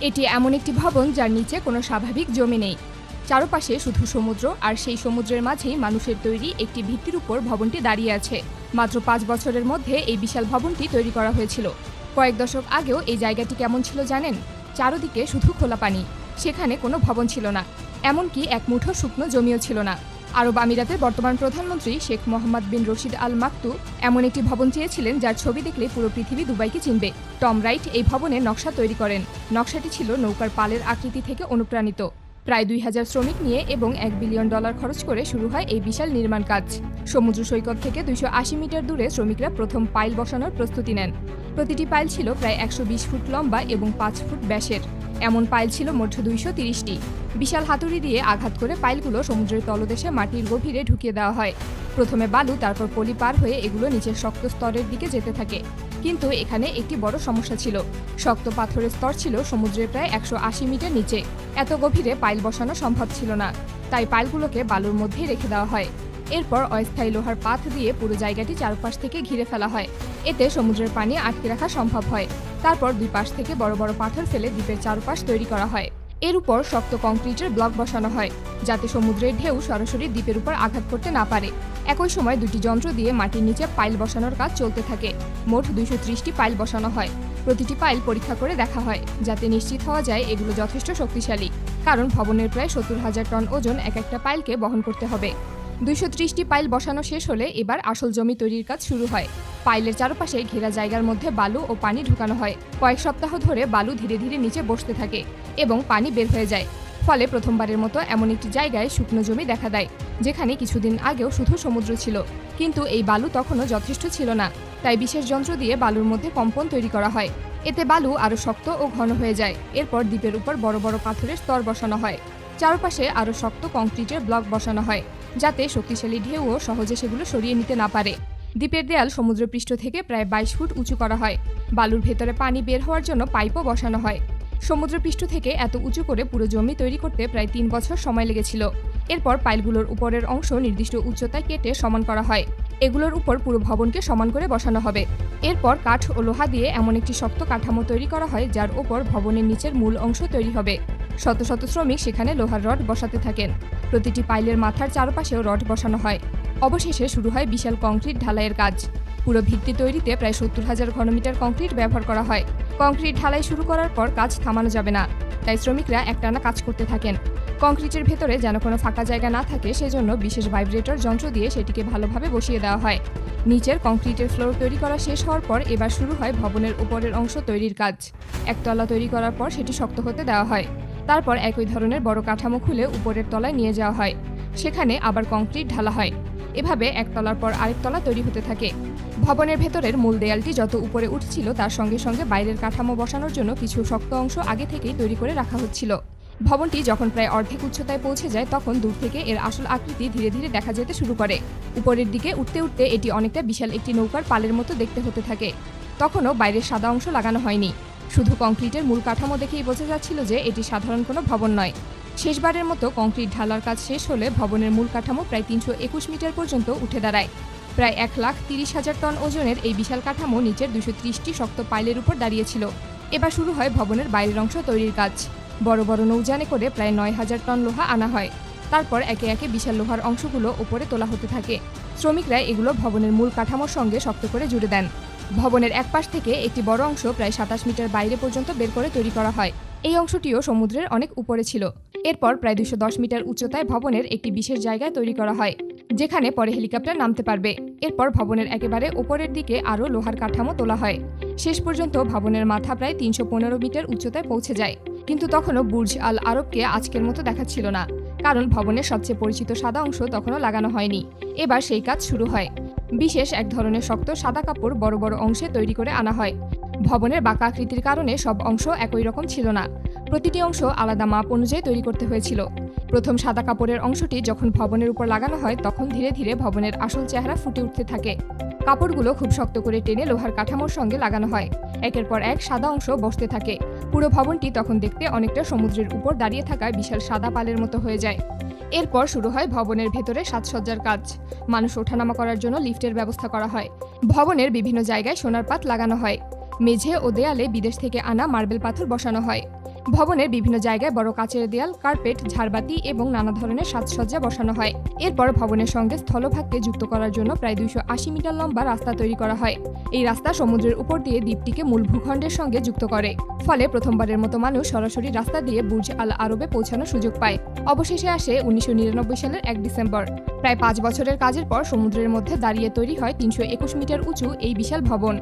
এটি এমন একটি ভবন যার নিচে কোনো স্বাভাবিক জমি নেই। চারপাশে শুধু সমুদ্র, আর সেই সমুদ্রের মাঝেই মানুষের তৈরি একটি ভিত্তির উপর ভবনটি দাঁড়িয়ে আছে। মাত্র 5 বছরের মধ্যে এই বিশাল ভবনটি তৈরি করা হয়েছিল। কয়েক দশক আগেও এই জায়গাটি কেমন ছিল জানেন? চারদিকে শুধু খোলা পানি, সেখানে কোনো ভবন ছিল না, এমনকি এক মুঠো শুকনো জমিও ছিল না। আরব আমিরাতের বর্তমান প্রধানমন্ত্রী শেখ মোহাম্মদ বিন রশিদ আল মাকতু এমন একটি ভবন চেয়েছিলেন যার ছবি দেখলে পুরো পৃথিবী দুবাইকে চিনবে। টম রাইট এই ভবনের নকশা তৈরি করেন। নকশাটি ছিল নৌকার পালের আকৃতি থেকে অনুপ্রাণিত। প্রায় 2000 শ্রমিক নিয়ে এবং $1 বিলিয়ন খরচ করে শুরু হয় এই বিশাল নির্মাণ কাজ। সমুদ্র সৈকত থেকে 280 মিটার দূরে শ্রমিকরা প্রথম পাইল বসানোর প্রস্তুতি নেন। প্রতিটি পাইল ছিল প্রায় 120 ফুট লম্বা এবং 5 ফুট ব্যাসের। এমন পাইল ছিল মোট 230টি। বিশাল হাতুড়ি দিয়ে আঘাত করে পাইলগুলো সমুদ্রের তলদেশে মাটির গভীরে ঢুকিয়ে দেওয়া হয়। প্রথমে বালু, তারপর পলি পার হয়ে এগুলো নিচের শক্ত স্তরের দিকে যেতে থাকে। কিন্তু এখানে একটি বড় সমস্যা ছিল। শক্ত পাথরের স্তর ছিল সমুদ্রের প্রায় 180 মিটার নিচে। এত গভীরে পাইল বসানো সম্ভব ছিল না, তাই পাইলগুলোকে বালুর মধ্যেই রেখে দেওয়া হয়। এরপর অস্থায়ী লোহার পাত দিয়ে পুরো জায়গাটি চারপাশ থেকে ঘিরে ফেলা হয়। এতে সমুদ্রের পানি আটকে রাখা সম্ভব হয়। তারপর দুই পাশ থেকে বড় বড় পাথর ফেলে দ্বীপের চারপাশ তৈরি করা হয়। এর উপর শক্ত কংক্রিটের ব্লক বসানো হয়, যাতে সমুদ্রের ঢেউ সরাসরি দ্বীপের উপর আঘাত করতে না পারে। একই সময় দুটি যন্ত্র দিয়ে মাটির নিচে পাইল বসানোর কাজ চলতে থাকে। মোট 230টি পাইল বসানো হয়। প্রতিটি পাইল পরীক্ষা করে দেখা হয়, যাতে নিশ্চিত হওয়া যায় এগুলো যথেষ্ট শক্তিশালী, কারণ ভবনের প্রায় 70,000 টন ওজন এক একটা পাইলকে বহন করতে হবে। 230টি পাইল বসানো শেষ হলে এবার আসল জমি তৈরির কাজ শুরু হয়। পাইলের চারপাশে ঘেরা জায়গার মধ্যে বালু ও পানি ঢুকানো হয়। কয়েক সপ্তাহ ধরে বালু ধীরে ধীরে নিচে বসতে থাকে এবং পানি বের হয়ে যায়। ফলে প্রথমবারের মতো এমন একটি জায়গায় শুকনো জমি দেখা দেয়, যেখানে কিছুদিন আগেও শুধু সমুদ্র ছিল। কিন্তু এই বালু তখনও যথেষ্ট ছিল না, তাই বিশেষ যন্ত্র দিয়ে বালুর মধ্যে কম্পন তৈরি করা হয়। এতে বালু আরও শক্ত ও ঘন হয়ে যায়। এরপর দ্বীপের উপর বড় বড় পাথরের স্তর বসানো হয়। চারপাশে আরও শক্ত কংক্রিটের ব্লক বসানো হয়, যাতে শক্তিশালী ঢেউও সহজে সেগুলো সরিয়ে নিতে না পারে। দ্বীপের দেয়াল সমুদ্রপৃষ্ঠ থেকে প্রায় 22 ফুট উঁচু করা হয়। বালুর ভেতরে পানি বের হওয়ার জন্য পাইপও বসানো হয়। সমুদ্রপৃষ্ঠ থেকে এত উঁচু করে পুরো জমি তৈরি করতে প্রায় 3 বছর সময় লেগেছিল। এরপর পাইলগুলোর উপরের অংশ নির্দিষ্ট উচ্চতায় কেটে সমান করা হয়। এগুলোর উপর পুরো ভবনকে সমান করে বসানো হবে। এরপর কাঠ ও লোহা দিয়ে এমন একটি শক্ত কাঠামো তৈরি করা হয়, যার ওপর ভবনের নিচের মূল অংশ তৈরি হবে। শত শত শ্রমিক সেখানে লোহার রড বসাতে থাকেন। প্রতিটি পাইলের মাথার চারপাশেও রড বসানো হয়। অবশেষে শুরু হয় বিশাল কংক্রিট ঢালাইয়ের কাজ। পুরো ভিত্তি তৈরিতে প্রায় 70,000 ঘনমিটার কংক্রিট ব্যবহার করা হয়। কংক্রিট ঢালাই শুরু করার পর কাজ থামানো যাবে না, তাই শ্রমিকরা একটানা কাজ করতে থাকেন। কংক্রিটের ভেতরে যেন কোনো ফাঁকা জায়গা না থাকে, সেজন্য বিশেষ ভাইব্রেটর যন্ত্র দিয়ে সেটিকে ভালোভাবে বসিয়ে দেওয়া হয়। নিচের কংক্রিটের ফ্লোর তৈরি করা শেষ হওয়ার পর এবার শুরু হয় ভবনের উপরের অংশ তৈরির কাজ। একতলা তৈরি করার পর সেটি শক্ত হতে দেওয়া হয়। তারপর একই ধরনের বড় কাঠামো খুলে উপরের তলায় নিয়ে যাওয়া হয়। সেখানে আবার কংক্রিট ঢালা হয়। এভাবে একতলার পর আরেক তলা তৈরি হতে থাকে। ভবনের ভেতরের মূল দেয়ালটি যত উপরে উঠছিল, তার সঙ্গে সঙ্গে বাইরের কাঠামো বসানোর জন্য কিছু শক্ত অংশ আগে থেকেই তৈরি করে রাখা হচ্ছিল। ভবনটি যখন প্রায় অর্ধেক উচ্চতায় পৌঁছে যায়, তখন দূর থেকে এর আসল আকৃতি ধীরে ধীরে দেখা যেতে শুরু করে। উপরের দিকে উঠতে উঠতে এটি অনেকটা বিশাল একটি নৌকার পালের মতো দেখতে হতে থাকে। তখনও বাইরের সাদা অংশ লাগানো হয়নি। শুধু কংক্রিটের মূল কাঠামো দেখেই বোঝা যাচ্ছিল যে এটি সাধারণ কোনো ভবন নয়। শেষবারের মতো কংক্রিট ঢালার কাজ শেষ হলে ভবনের মূল কাঠামো প্রায় 321 মিটার পর্যন্ত উঠে দাঁড়ায়। প্রায় 1,30,000 টন ওজনের এই বিশাল কাঠামো নিচের 230টি শক্ত পাইলের উপর দাঁড়িয়েছিল। এবার শুরু হয় ভবনের বাইরের অংশ তৈরির কাজ। বড় বড় নৌযানে করে প্রায় 9,000 টন লোহা আনা হয়। তারপর একে একে বিশাল লোহার অংশগুলো উপরে তোলা হতে থাকে। শ্রমিকরা এগুলো ভবনের মূল কাঠামোর সঙ্গে শক্ত করে জুড়ে দেন। ভবনের এক পাশ থেকে একটি বড় অংশ প্রায় 27 মিটার বাইরে পর্যন্ত বের করে তৈরি করা হয়। এই অংশটিও সমুদ্রের অনেক উপরে ছিল। এরপর প্রায় 210 মিটার উচ্চতায় ভবনের একটি বিশেষ জায়গায় তৈরি করা হয়, যেখানে পরে হেলিকপ্টার নামতে পারবে। এরপর ভবনের একেবারে উপরের দিকে আরও লোহার কাঠামো তোলা হয়। শেষ পর্যন্ত ভবনের মাথা প্রায় 315 মিটার উচ্চতায় পৌঁছে যায়। কিন্তু তখনও বুর্জ আল আরবকে আজকের মতো দেখাচ্ছিল না, কারণ ভবনের সবচেয়ে পরিচিত সাদা অংশ তখনও লাগানো হয়নি। এবার সেই কাজ শুরু হয়। বিশেষ এক ধরনের শক্ত সাদা কাপড় বড় বড় অংশে তৈরি করে আনা হয়। ভবনের বাঁকা আকৃতির কারণে সব অংশ একই রকম ছিল না। প্রতিটি অংশ আলাদা মাপ অনুযায়ী তৈরি করতে হয়েছিল। প্রথম সাদা কাপড়ের অংশটি যখন ভবনের উপর লাগানো হয়, তখন ধীরে ধীরে ভবনের আসল চেহারা ফুটে উঠতে থাকে। কাপড়গুলো খুব শক্ত করে টেনে লোহার কাঠামোর সঙ্গে লাগানো হয়। একের পর এক সাদা অংশ বসতে থাকে। পুরো ভবনটি তখন দেখতে অনেকটা সমুদ্রের উপর দাঁড়িয়ে থাকা বিশাল সাদা পালের মতো হয়ে যায়। এরপর শুরু হয় ভবনের ভেতরে সাজসজ্জার কাজ। মানুষ ওঠানামা করার জন্য লিফটের ব্যবস্থা করা হয়। ভবনের বিভিন্ন জায়গায় সোনার পাত লাগানো হয়। মেঝে ও দেয়ালে বিদেশ থেকে আনা মার্বেল পাথর বসানো হয়। ভবনের বিভিন্ন জায়গায় বড় কাচের দেয়াল, কার্পেট, ঝাড়বাতি এবং নানা ধরনের সাজসজ্জা বসানো হয়। এরপর ভবনের সঙ্গে স্থলভাগকে যুক্ত করার জন্য প্রায় 280 মিটার লম্বা রাস্তা তৈরি করা হয়। এই রাস্তা সমুদ্রের উপর দিয়ে দ্বীপটিকে মূল ভূখণ্ডের সঙ্গে যুক্ত করে। ফলে প্রথমবারের মতো মানুষ সরাসরি রাস্তা দিয়ে বুর্জ আল আরবে পৌঁছানোর সুযোগ পায়। অবশেষে আসে 1999 সালের 1 ডিসেম্বর। প্রায় 5 বছরের কাজের পর সমুদ্রের মধ্যে দাঁড়িয়ে তৈরি হয় 321 মিটার উঁচু এই বিশাল ভবন।